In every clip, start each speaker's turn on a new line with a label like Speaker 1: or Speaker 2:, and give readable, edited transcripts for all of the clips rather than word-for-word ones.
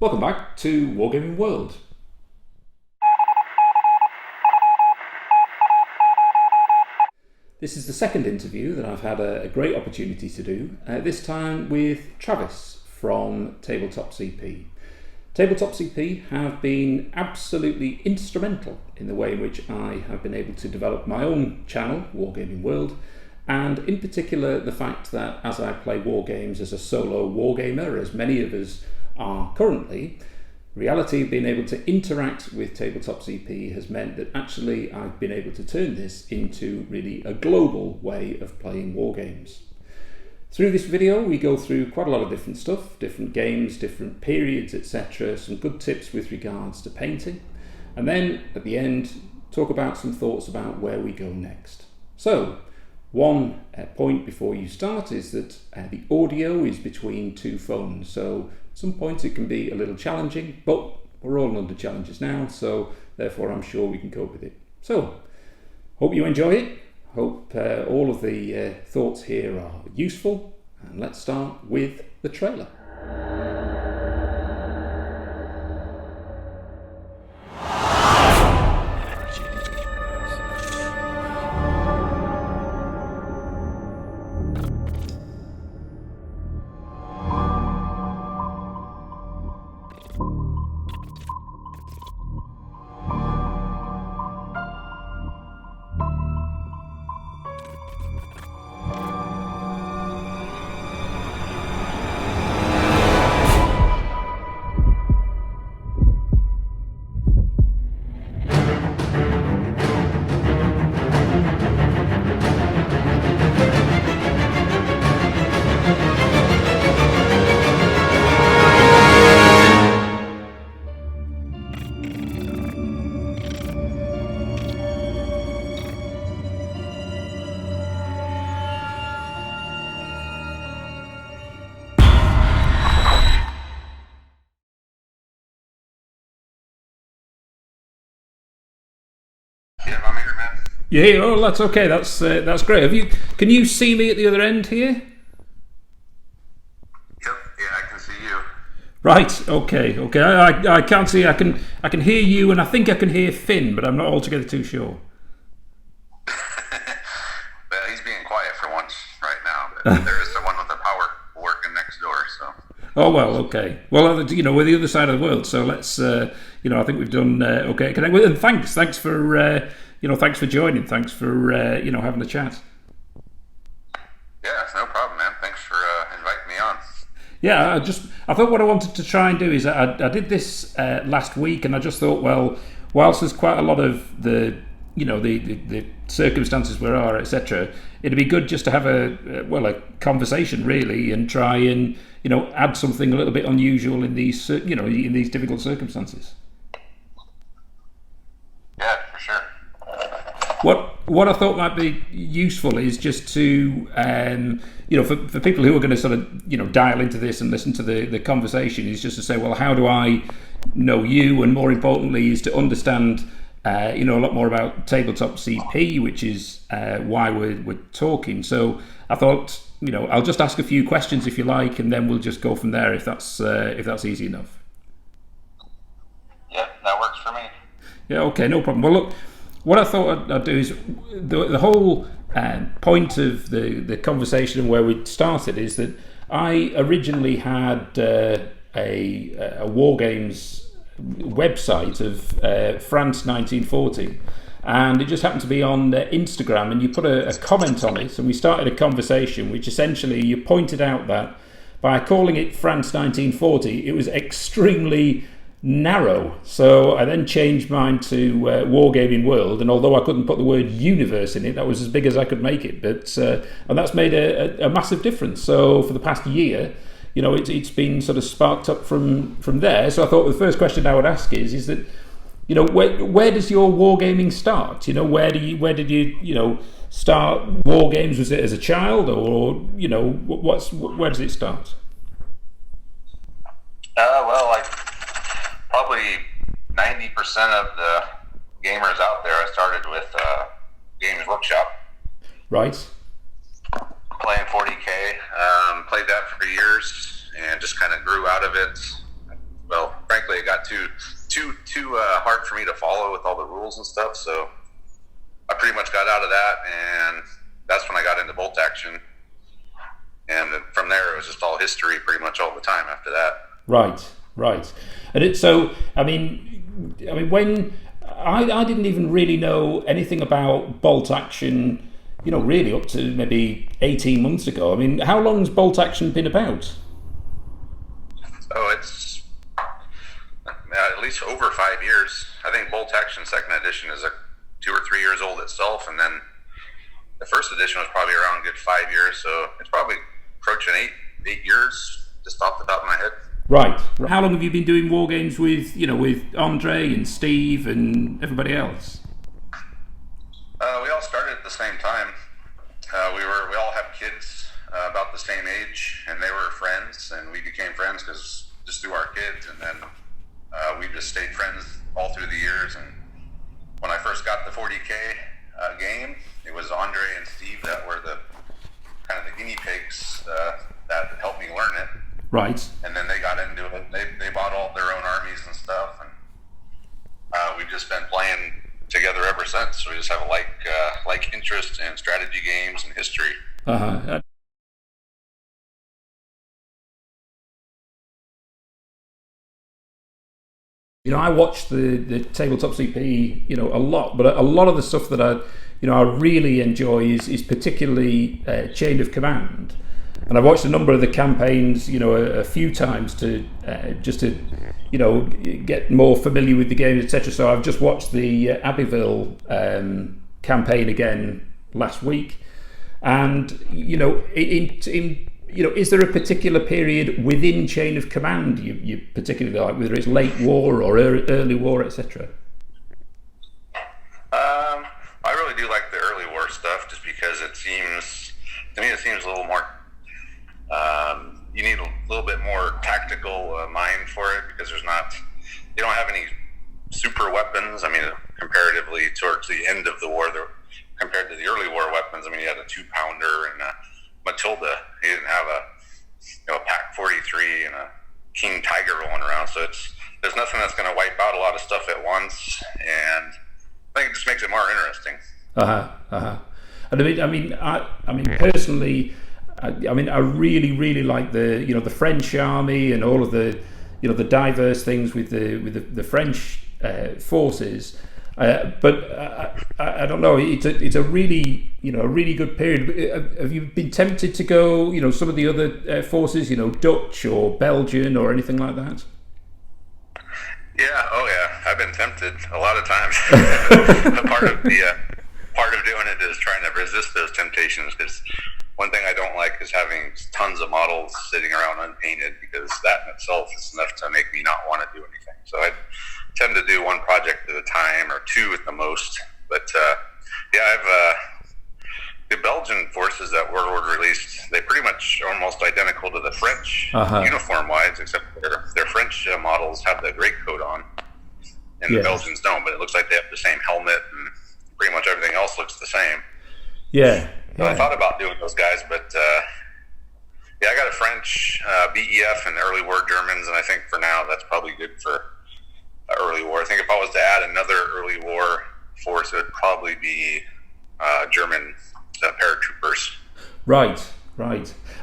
Speaker 1: Welcome back to Wargaming World. This is the second interview that I've had a great opportunity to do, this time with Travis from Tabletop CP. Tabletop CP have been absolutely instrumental in the way in which I have been able to develop my own channel, Wargaming World, and in particular the fact that as I play war games as a solo wargamer, as many of us are currently, reality of being able to interact with Tabletop CP has meant that actually I've been able to turn this into really a global way of playing war games. Through this video we go through quite a lot of different stuff, different games, different periods, etc. Some good tips with regards to painting, and then at the end talk about some thoughts about where we go next. So one point before you start is that the audio is between two phones, so at some points it can be a little challenging, but we're all under challenges now, so therefore I'm sure we can cope with it. So, hope you enjoy it, hope all of the thoughts here are useful, and let's start with the trailer. Yeah, oh, that's okay. That's great. Can you see me at the other end here?
Speaker 2: Yep. Yeah, I can see you.
Speaker 1: Right. Okay. I can't see. I can hear you, and I think I can hear Finn, but I'm not altogether too sure.
Speaker 2: Well, he's being quiet for once right now, but there is someone with the power working next door. So.
Speaker 1: Oh well. Okay. Well, we're the other side of the world, so let's. I think we've done okay. And thanks for. Thanks for joining. Thanks for having a chat.
Speaker 2: Yeah, it's no problem, man. Thanks for inviting me on.
Speaker 1: Yeah, I thought what I wanted to try and do is I did this last week, and I just thought, well, whilst there's quite a lot of the circumstances where are, etc., it'd be good just to have a conversation really, and try and add something a little bit unusual in these in these difficult circumstances.
Speaker 2: Yeah, for sure.
Speaker 1: What I thought might be useful is just to for people who are going to sort of dial into this and listen to the conversation, is just to say, well, how do I know you, and more importantly is to understand a lot more about Tabletop CP, which is why we're talking. So I thought I'll just ask a few questions if you like, and then we'll just go from there if that's easy enough.
Speaker 2: Yeah, that works for me.
Speaker 1: Yeah, okay, no problem. Well, look, what I thought I'd do is the whole point of the conversation and where we started is that I originally had a War Games website of France 1940, and it just happened to be on Instagram, and you put a comment on it, and we started a conversation which essentially you pointed out that by calling it France 1940 it was extremely narrow. So I then changed mine to Wargaming World, and although I couldn't put the word universe in it, that was as big as I could make it, but and that's made a massive difference. So for the past year, it's been sort of sparked up from there. So I thought the first question I would ask is that where does your wargaming start? Where did you start war games? Was it as a child, or where does it start?
Speaker 2: Probably 90% of the gamers out there, I started with Games Workshop.
Speaker 1: Right.
Speaker 2: Playing 40K, played that for years and just kind of grew out of it. well, frankly, it got too hard for me to follow with all the rules and stuff. So I pretty much got out of that, and that's when I got into bolt action. And from there, it was just all history pretty much all the time after that.
Speaker 1: Right. And it's so, I mean, when I didn't even really know anything about bolt action, really up to maybe 18 months ago. I mean, how long's bolt action been about?
Speaker 2: Oh, it's at least over 5 years. I think bolt action second edition is 2 or 3 years old itself, and then the first edition was probably around a good 5 years, so it's probably approaching eight years, just off the top of my head.
Speaker 1: Right. How long have you been doing war games with Andre and Steve and everybody else?
Speaker 2: We all started at the same time. We all have kids about the same age, and they were friends, and we became friends just through our kids, and then we just stayed friends all through the years. And when I first got the 40K game, it was Andre and Steve that were the kind of the guinea pigs that helped me learn it.
Speaker 1: Right.
Speaker 2: And then they got into it. They bought all their own armies and stuff, and we've just been playing together ever since. So we just have a like interest in strategy games and history.
Speaker 1: Uh-huh. I watched the Tabletop CP, a lot, but a lot of the stuff that I really enjoy is particularly Chain of Command. And I've watched a number of the campaigns, a few times to just to, get more familiar with the game, etc. So I've just watched the Abbeville campaign again last week, and is there a particular period within Chain of Command you particularly like, whether it's late war or early war, etc.?
Speaker 2: I really do like the early war stuff, just because it seems a little more. You need a little bit more tactical mind for it, because you don't have any super weapons. I mean, comparatively towards the end of the war, compared to the early war weapons, I mean, you had a 2-pounder and a Matilda. You didn't have a Pac 43 and a King Tiger rolling around. So there's nothing that's going to wipe out a lot of stuff at once, and I think it just makes it more interesting.
Speaker 1: And I mean, personally, I really like the French army and all of the the diverse things with the French forces. But I don't know. It's a really really good period. Have you been tempted to go some of the other forces, Dutch or Belgian or anything like that?
Speaker 2: Yeah. Oh yeah. I've been tempted a lot of times. Part of doing it is trying to resist those temptations, because one thing I don't like is having tons of models sitting around unpainted, because that in itself is enough to make me not want to do anything. So I tend to do one project at a time, or two at the most. But I've the Belgian forces that WARLORD released, they pretty much are almost identical to the French uniform-wise, except their French models have the greatcoat on, and the Belgians don't. But it looks like they have the same helmet, and pretty much everything else looks the same.
Speaker 1: Yeah.
Speaker 2: So I thought about doing those guys, but I got a French, BEF, and early war Germans, and I think for now that's probably good for early war. I think if I was to add another early war force, it would probably be German paratroopers. Right.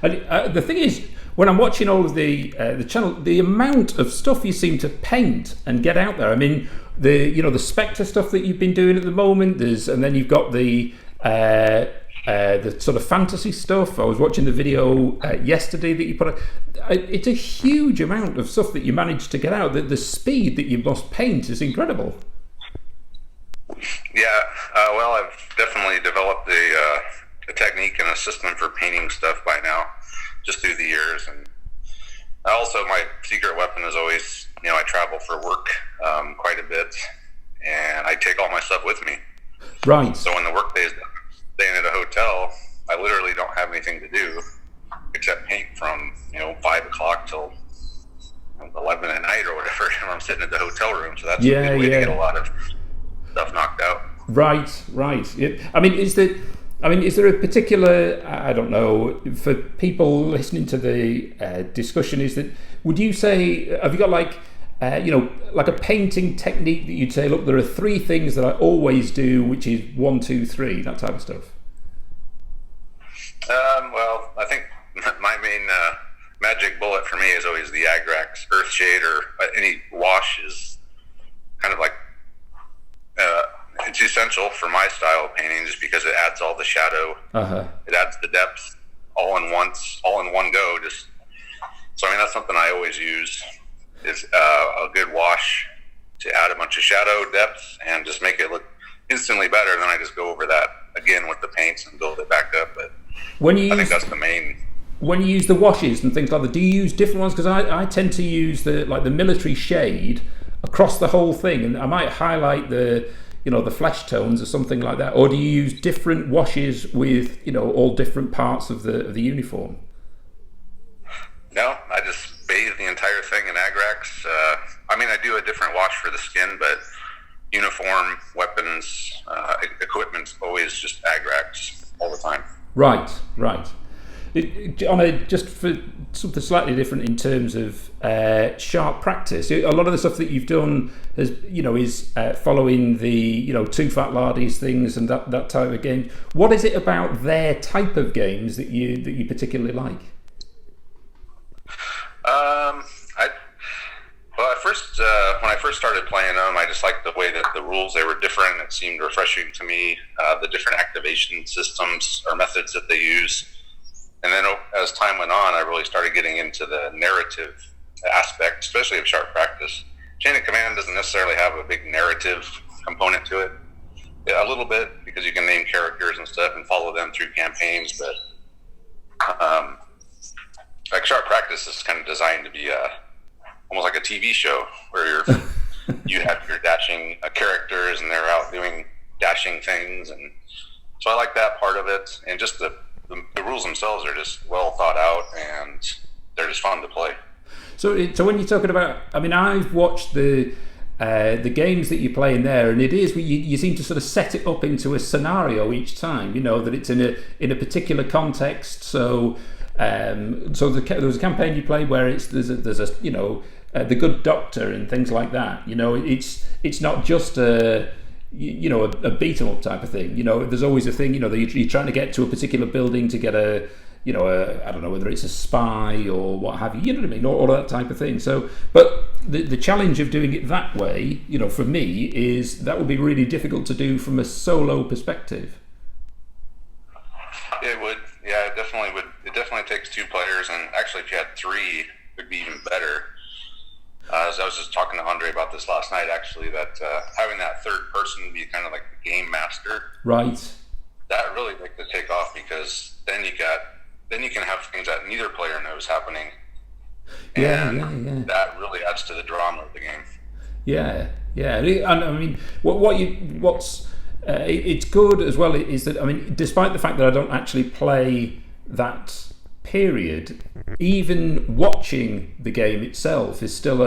Speaker 1: And the thing is, when I'm watching all of the channel, the amount of stuff you seem to paint and get out there. I mean, the Spectre stuff that you've been doing at the moment. And then you've got the sort of fantasy stuff. I was watching the video yesterday that you put out. It's a huge amount of stuff that you managed to get out. The speed that you must paint is incredible.
Speaker 2: Yeah, well, I've definitely developed a technique and a system for painting stuff by now, just through the years. And also, my secret weapon is always, I travel for work quite a bit, and I take all my stuff with me.
Speaker 1: Right.
Speaker 2: So when the work day is done, staying at a hotel, I literally don't have anything to do except paint from 5 o'clock till 11 at night or whatever. And I'm sitting at the hotel room, so that's a good way to get a lot of stuff knocked out. Right.
Speaker 1: Is there a particular, I don't know, for people listening to the discussion, would you say, have you got like like a painting technique that you'd say, look, there are 3 things that I always do, which is 1, 2, 3, that type of stuff?
Speaker 2: Well, I think my main magic bullet for me is always the Agrax Earthshade, or any wash is kind of like it's essential for my style of painting, just because it adds all the shadow, it adds the depth all in one go. So I mean, that's something I always use, is a good wash to add a bunch of shadow, depth, and just make it look instantly better. And then I just go over that again with the paints and build it back up. But I think that's the main.
Speaker 1: When you use the washes and things like that, do you use different ones? Because I tend to use the military shade across the whole thing, and I might highlight the flesh tones or something like that. Or do you use different washes with all different parts of the uniform?
Speaker 2: No, I just bathe the entire thing in Agrax. I mean, I do a different wash for the skin, but uniform, weapons, equipment's always just Agrax all the time. Right.
Speaker 1: Just for something slightly different in terms of sharp practice, a lot of the stuff that you've done is following the Too Fat Lardies things and that type of game. What is it about their type of games that you particularly like?
Speaker 2: When I first started playing them, I just liked the way that the rules, they were different. It seemed refreshing to me, the different activation systems or methods that they use. And then as time went on, I really started getting into the narrative aspect, especially of sharp practice. Chain of Command doesn't necessarily have a big narrative component to it. Yeah, a little bit, because you can name characters and stuff and follow them through campaigns, but like sharp practice is kind of designed to be almost like a TV show, where you have your dashing characters and they're out doing dashing things, and so I like that part of it. And just the rules themselves are just well thought out, and they're just fun to play.
Speaker 1: So when you're talking about, I mean, I've watched the games that you play in there, and it is you seem to sort of set it up into a scenario each time. That it's in a particular context. So there was a campaign you played where there's a the Good Doctor and things like that. It's not just a beat 'em up type of thing. There's always a thing. That you're trying to get to a particular building to get I don't know whether it's a spy or what have you. You know what I mean? All that type of thing. So, but the challenge of doing it that way, for me, is that would be really difficult to do from a solo perspective.
Speaker 2: It would. Yeah, it definitely would. It definitely takes 2 players, and actually, if you had 3, it would be even better. So I was just talking to Andre about this last night, actually, that having that third person be kind of like the game master,
Speaker 1: right?
Speaker 2: That really makes it take off, because then you can have things that neither player knows happening, and that really adds to the drama of the game.
Speaker 1: Yeah. And I mean, it's good as well is that, I mean, despite the fact that I don't actually play that period, even watching the game itself is still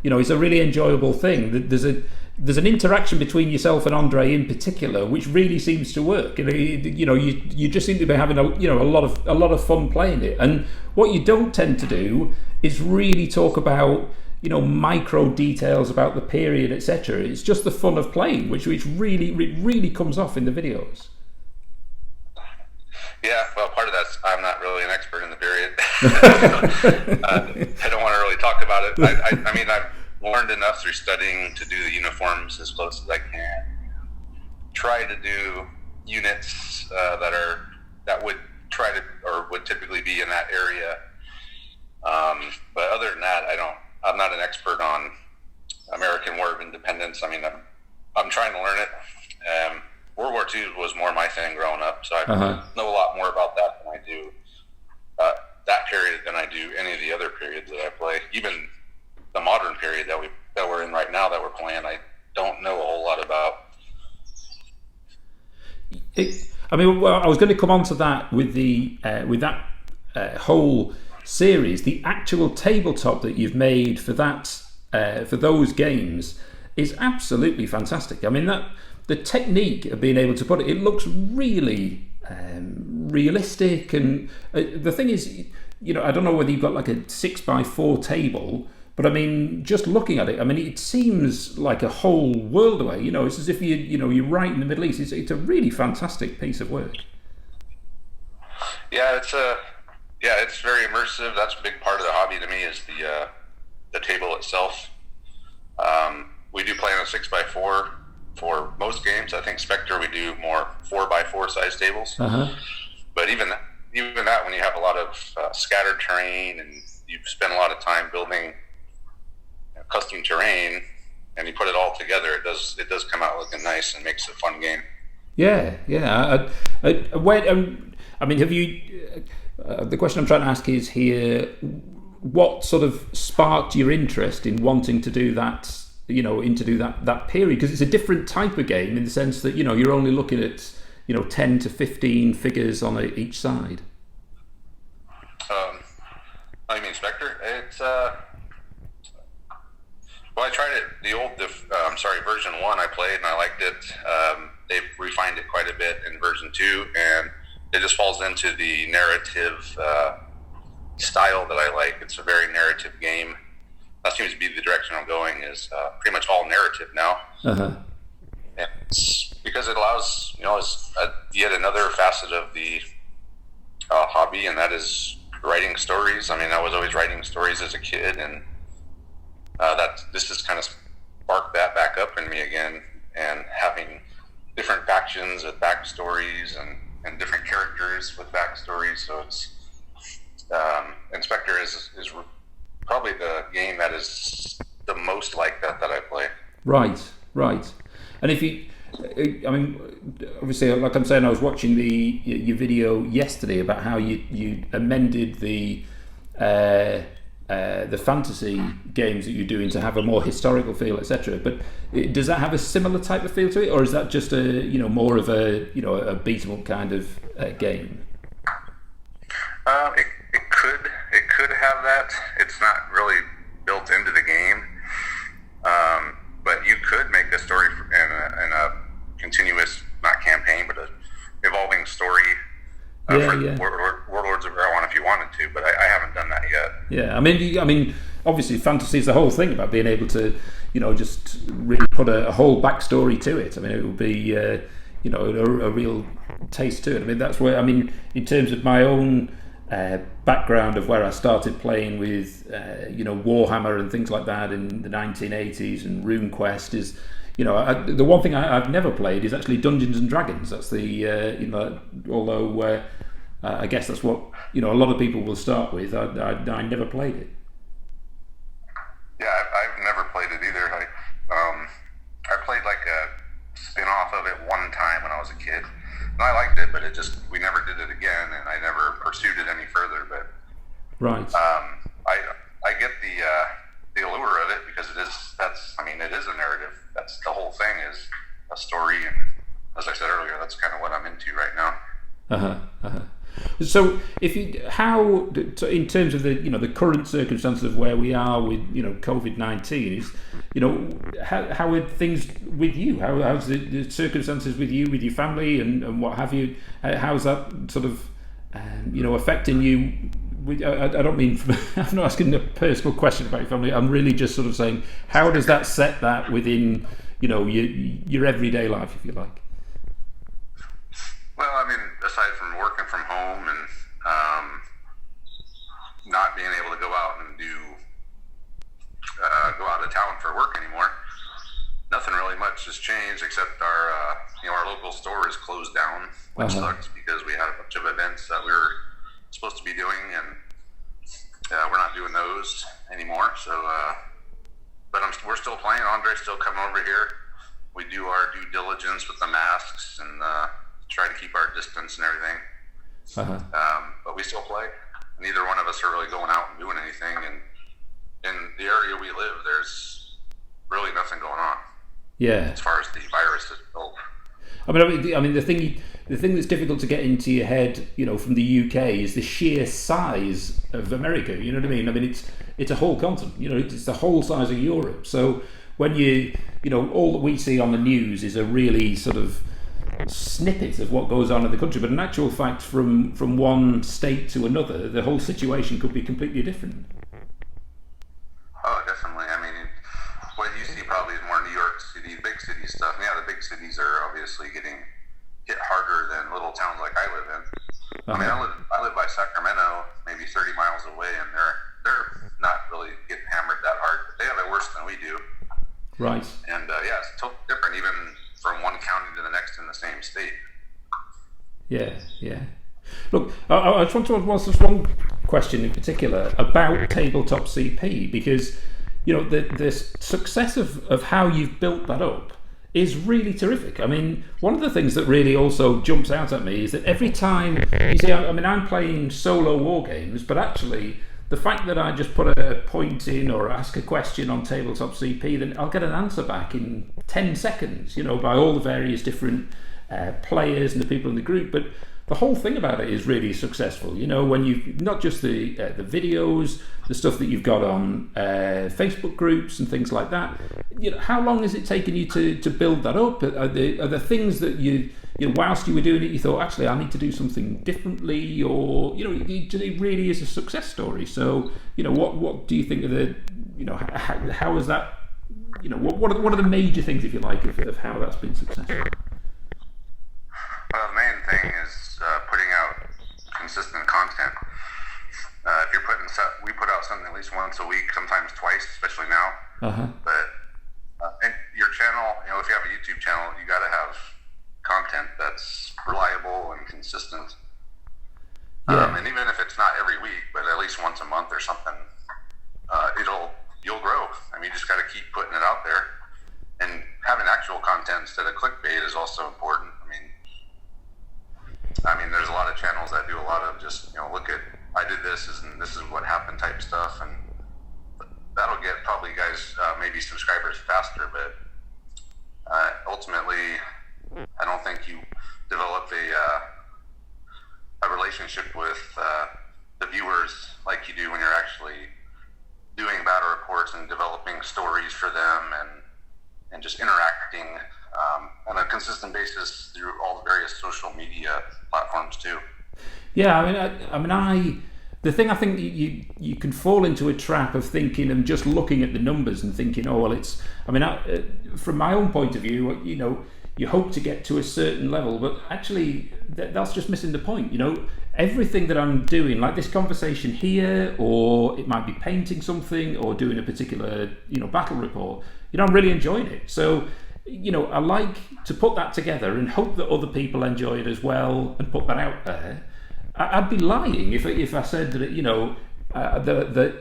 Speaker 1: it's a really enjoyable thing. There's an interaction between yourself and Andre in particular, which really seems to work. You just seem to be having a lot of fun playing it. And what you don't tend to do is really talk about micro details about the period, etc. It's just the fun of playing, which really comes off in the videos.
Speaker 2: Yeah, well, part of that's I'm not really an expert in the period. I don't want to really talk about it. I mean, I've learned enough through studying to do the uniforms as close as I can. Try to do units that would try to, or would typically be in that area. But other than that, I'm not an expert on American War of Independence. I mean, I'm trying to learn it. World War II was more my thing growing up, so I know a lot more about that than I do that period than I do any of the other periods that I play. Even the modern period that we're in right now that we're playing, I don't know a whole lot about.
Speaker 1: I was going to come on to that with that whole series. The actual tabletop that you've made for that for those games is absolutely fantastic. I mean, the technique of being able to put it looks really realistic. And the thing is, I don't know whether you've got like a 6x4 table, But I mean, just looking at it, I mean, it seems like a whole world away. It's as if you're right in the Middle East. It's a really fantastic piece of work.
Speaker 2: Yeah, it's very immersive. That's a big part of the hobby to me, is the table itself. We do play on a 6x4 for most games. I think Spectre, we do more 4x4 size tables. But even that, when you have a lot of scattered terrain and you spend a lot of time building custom terrain and you put it all together, it does come out looking nice and makes it a fun game.
Speaker 1: Yeah. I mean, have you? The question I'm trying to ask is here: what sort of sparked your interest in wanting to do that? That period, because it's a different type of game in the sense that you're only looking at 10 to 15 figures on each side.
Speaker 2: You mean Spectre? It's well, I tried it. The old version 1 I played and I liked it. They've refined it quite a bit in version 2, and it just falls into the narrative style that I like. It's a very narrative game. That seems to be the direction I'm going, is pretty much all narrative now. And it's because it allows, it's yet another facet of the hobby, and that is writing stories. I mean, I was always writing stories as a kid, and this has kind of sparked that back up in me again, and having different factions with backstories and different characters with backstories. So it's Inspector is probably the game that is the most like that I play. Right.
Speaker 1: And if you, I mean, obviously, like I'm saying, I was watching your video yesterday about how you amended the fantasy games that you're doing to have a more historical feel, etc. But does that have a similar type of feel to it, or is that just more of a beat 'em up kind of game?
Speaker 2: It could have that. It's not really built into the game, but you could make a story in a continuous, not campaign, but a evolving story for Warlords of EREHWON if you wanted to. But I haven't done that yet.
Speaker 1: Yeah, I mean, obviously, fantasy is the whole thing about being able to, just really put a whole backstory to it. I mean, it would be, a real taste to it. I mean, that's where, in terms of my own background of where I started playing with, Warhammer and things like that in the 1980s, and RuneQuest is, the one thing I've never played is actually Dungeons and Dragons. That's the, although I guess that's what, a lot of people will start with. I never played it.
Speaker 2: Yeah, I've never played it either. I played like a spin-off of it one time when I was a kid. And I liked it, but we never did it again, and I never pursued it any further. But
Speaker 1: right,
Speaker 2: I get the allure of it, because it is a narrative. That's the whole thing, is a story, and as I said earlier, that's kind of what I'm into right now.
Speaker 1: So, in terms of the current circumstances of where we are with COVID-19, is how are things with you? How's the circumstances with you, with your family, and what have you? How's that sort of affecting you? I don't mean I'm not asking a personal question about your family. I'm really just sort of saying, how does that set that within your everyday life, if you like?
Speaker 2: Well, aside from working from home and not being able to go out and go out of town for work anymore, nothing really much has changed, except our local store is closed down, which sucks, because we had a bunch of events that we were supposed to be doing, and we're not doing those anymore. So, but we're still playing. Andre's still coming over here. We do our due diligence with the masks and try to keep our distance and everything. But we still play. Neither one of us are really going out and doing anything. And in the area we live, there's really nothing going on.
Speaker 1: Yeah.
Speaker 2: As far as the virus is built.
Speaker 1: The thing that's difficult to get into your head, from the UK, is the sheer size of America. You know what I mean? It's a whole continent. It's the whole size of Europe. So when all that we see on the news is a really sort of snippet of what goes on in the country, but in actual fact, from one state to another, the whole situation could be completely different.
Speaker 2: Oh, that you see probably is more New York City, big city stuff. And yeah, the big cities are obviously getting hit harder than little towns like I live in. I mean, I live by Sacramento, maybe 30 miles away, and they're not really getting hammered that hard. But they have it worse than we do.
Speaker 1: Right.
Speaker 2: And yeah, it's totally different, even from one county to the next in the same state.
Speaker 1: Yeah, yeah. Look, I just want to ask this one question in particular about Tabletop CP, because the success of how you've built that up is really terrific. I mean, one of the things that really also jumps out at me is that every time you see, I mean, I'm playing solo war games, but actually the fact that I just put a point in or ask a question on Tabletop CP, then I'll get an answer back in 10 seconds, by all the various different players and the people in the group. But the whole thing about it is really successful. When you've not just the videos, the stuff that you've got on Facebook groups and things like that. How long has it taken you to build that up? Are there things that you whilst you were doing it, you thought, actually, I need to do something differently, or it really is a success story? So what do you think of the how is that? What are the major things, if you like, of how that's been successful?
Speaker 2: Well, the main thing is putting out consistent content. If you're we put out something at least once a week, sometimes twice, especially now. But and your channel, if you have a YouTube channel, you got to have content that's reliable and consistent.
Speaker 1: Yeah.
Speaker 2: And even if it's not every week, but at least once a month or something, you'll grow. I mean, you just got to keep putting it out there. And having actual content instead of clickbait is also important. I mean, there's a lot of channels that do a lot of just, look at, I did this, and this is what happened type stuff, and that'll get probably guys, maybe subscribers faster, but ultimately, I don't think you develop a relationship with the viewers like you do when you're actually doing battle reports and developing stories for them and just interacting on a consistent basis through all the various social media platforms too.
Speaker 1: Yeah, the thing I think you can fall into a trap of thinking and just looking at the numbers and thinking, oh well, it's. From my own point of view, you hope to get to a certain level, but actually that's just missing the point. Everything that I'm doing, like this conversation here, or it might be painting something or doing a particular battle report. I'm really enjoying it. So. I like to put that together and hope that other people enjoy it as well and put that out there. I'd be lying if I said that that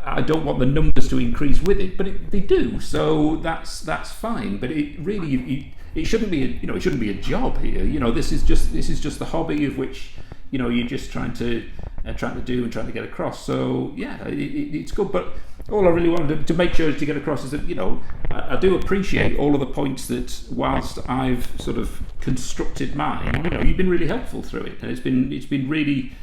Speaker 1: I don't want the numbers to increase with it, but they do. So that's fine. But it really it shouldn't be it shouldn't be a job here. This is just the hobby of which you're just trying to do and trying to get across. So yeah, it's good. But all I really wanted to make sure to get across is that I do appreciate all of the points that, whilst I've sort of constructed mine, you've been really helpful through it, and it's been really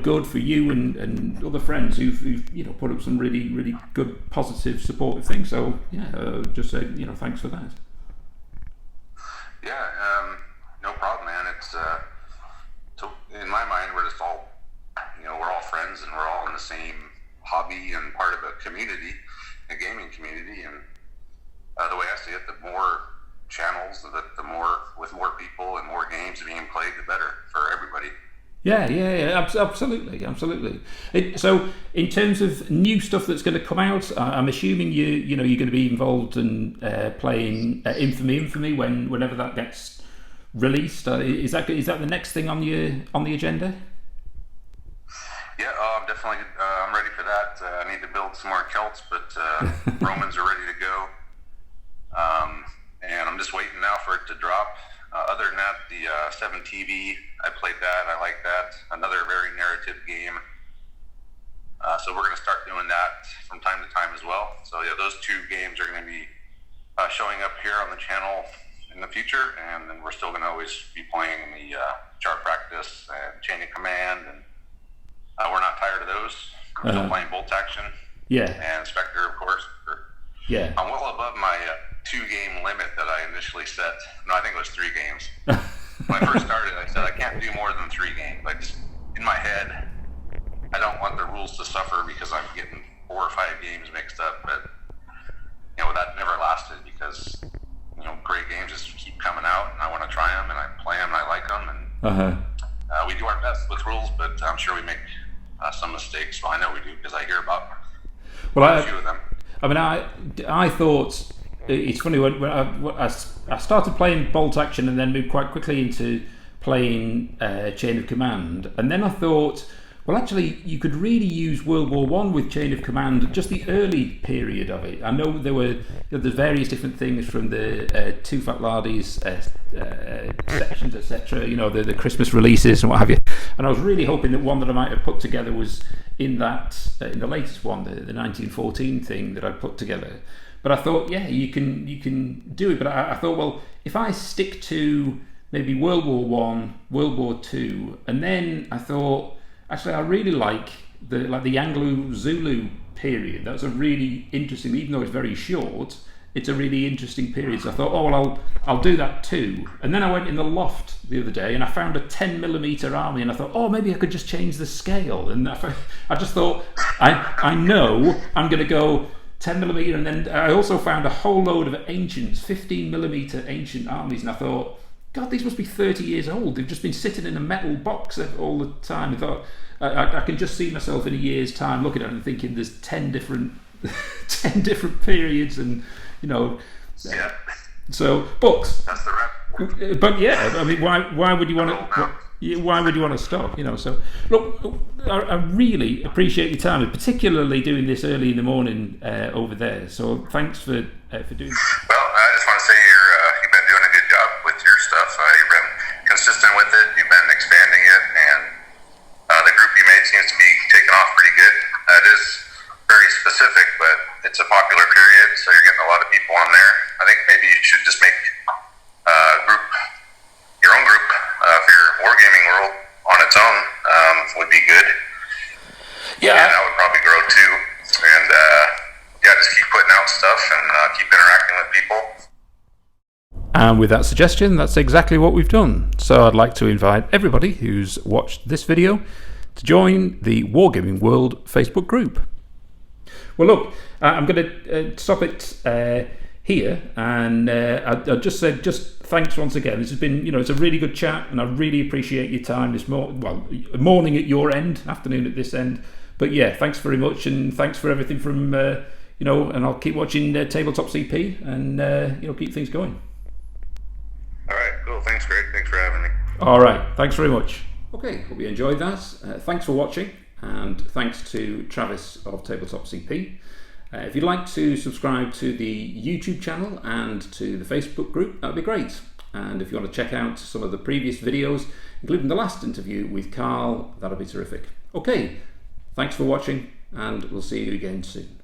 Speaker 1: good for you and other friends who've put up some really really good, positive, supportive things. So yeah, just say thanks for that.
Speaker 2: Yeah, no problem, man. It's in my mind, we're just all we're all friends, and we're all in the same hobby and part of a community, a gaming community. And the way I see it, the more channels, the more with more people and more games being played, the better for everybody.
Speaker 1: Yeah, absolutely. So, in terms of new stuff that's going to come out, I'm assuming you're going to be involved in playing Infamy whenever that gets released. Is that the next thing on the agenda?
Speaker 2: Yeah, I'm definitely. I'm ready for that. I need to build some more Celts, but Romans are ready to go. And I'm just waiting now for it to drop. Other than that, the 7 TV, I played that. I like that. Another very narrative game. So we're going to start doing that from time to time as well. So yeah, those two games are going to be showing up here on the channel in the future, and then we're still going to always be playing the chart practice and chain of command, and we're not tired of those. We're still playing bolt action. Yeah. And Spectre, of course.
Speaker 1: Yeah.
Speaker 2: I'm well above my 2-game limit that I initially set. No, I think it was 3 games. When I first started, I said I can't do more than 3 games. Like, in my head, I don't want the rules to suffer because I'm getting 4 or 5 games mixed up. But that never lasted because great games just keep coming out, and I want to try them, and I play them, and I like them, and we do our best with rules, but I'm sure we make some mistakes. Well, I know we do because I hear about a few of them.
Speaker 1: I mean, I thought it's funny when I started playing bolt action and then moved quite quickly into playing Chain of Command, and then I thought, well, actually, you could really use World War One with Chain of Command, just the early period of it. I know there's various different things from the Two Fat Lardies sections, etc. The Christmas releases and what have you. And I was really hoping that one that I might have put together was in the latest one, the 1914 thing that I put together. But I thought, yeah, you can do it. But I thought, well, if I stick to maybe World War One, World War Two, and then I thought, actually, I really like the Anglo-Zulu period. That's a really interesting, even though it's very short, it's a really interesting period. So I thought, oh, well, I'll do that too. And then I went in the loft the other day and I found a 10mm army, and I thought, oh, maybe I could just change the scale. And I just thought, I know I'm going to go 10mm, and then I also found a whole load of ancients, 15mm ancient armies, and I thought, God, these must be 30 years old. They've just been sitting in a metal box all the time. I thought, I can just see myself in a year's time looking at it and thinking there's 10 different periods, and
Speaker 2: Yeah.
Speaker 1: So, but
Speaker 2: That's the rep.
Speaker 1: But yeah, I mean, why would you want to? Why would you want to stop? So look, I really appreciate your time, particularly doing this early in the morning over there. So thanks for doing.
Speaker 2: Well, I just want to say you've been doing a good job with your stuff. You've been consistent with it. You've been expanding it, and the group you made seems to be taking off pretty good. It is very specific, but it's a popular period, so you're getting a lot of people on there. I think maybe you should just make your own group for your Wargaming World on its own would be good.
Speaker 1: Yeah,
Speaker 2: and that would probably grow too. And just keep putting out stuff and keep interacting with people.
Speaker 1: And with that suggestion, that's exactly what we've done. So I'd like to invite everybody who's watched this video to join the Wargaming World Facebook group. Well, look, I'm going to stop it here, and I just said thanks once again. This has been, it's a really good chat, and I really appreciate your time this morning at your end, afternoon at this end. But yeah, thanks very much, and thanks for everything from and I'll keep watching Tabletop CP, and keep things going.
Speaker 2: All right, cool. Thanks, Greg. Thanks for having me.
Speaker 1: All right, thanks very much. Okay, hope you enjoyed that. Thanks for watching, and thanks to Travis of Tabletop CP. If you'd like to subscribe to the YouTube channel and to the Facebook group, that'd be great. And if you want to check out some of the previous videos, including the last interview with Carl, that'd be terrific. Okay, thanks for watching, and we'll see you again soon.